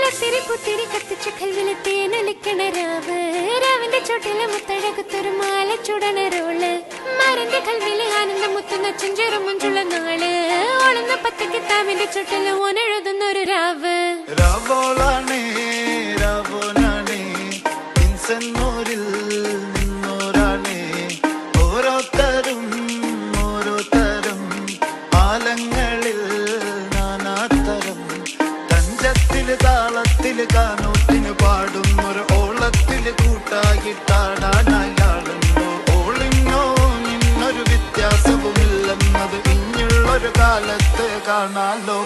കത്തിരി പുത്തിരി കത്തിച്ച കൽവിലെ തേനൊലിക്കണ രാവ് രാവിന്റെ ചോട്ടിലെ മുത്തഴകത്തൊരു മാല ചുടണ റോള് മാറിന്റെ കൽവിലെ ആനന്ദം മുത്തുന്ന ചെഞ്ചേറും മുഞ്ചുള്ള നാള് ഓളുന്ന പത്ത് കിതാബിന്റെ ചുട്ടില് ഓനെഴുതുന്ന ഒരു രാവ് രാവോളാണേ രാവോനാണേ ഇൻസന്നൂരിൽ നിന്നോരാണേ ഓരോരുത്തരും ഓരോരുത്തരും ആലങ്ങളിൽ നാനാത്തരം തഞ്ചത്തില് താളത്തില് കാനൂത്തിന് പാടുന്നൊരു ഓളത്തില് കൂട്ടായിട്ടാടാനായാളുണ്ടോ ഓളിന്നോ നിന്നൊരു വ്യത്യാസവുമില്ലെന്നത് ഇനിയുള്ളൊരു കാലത്ത് കാണാലോ.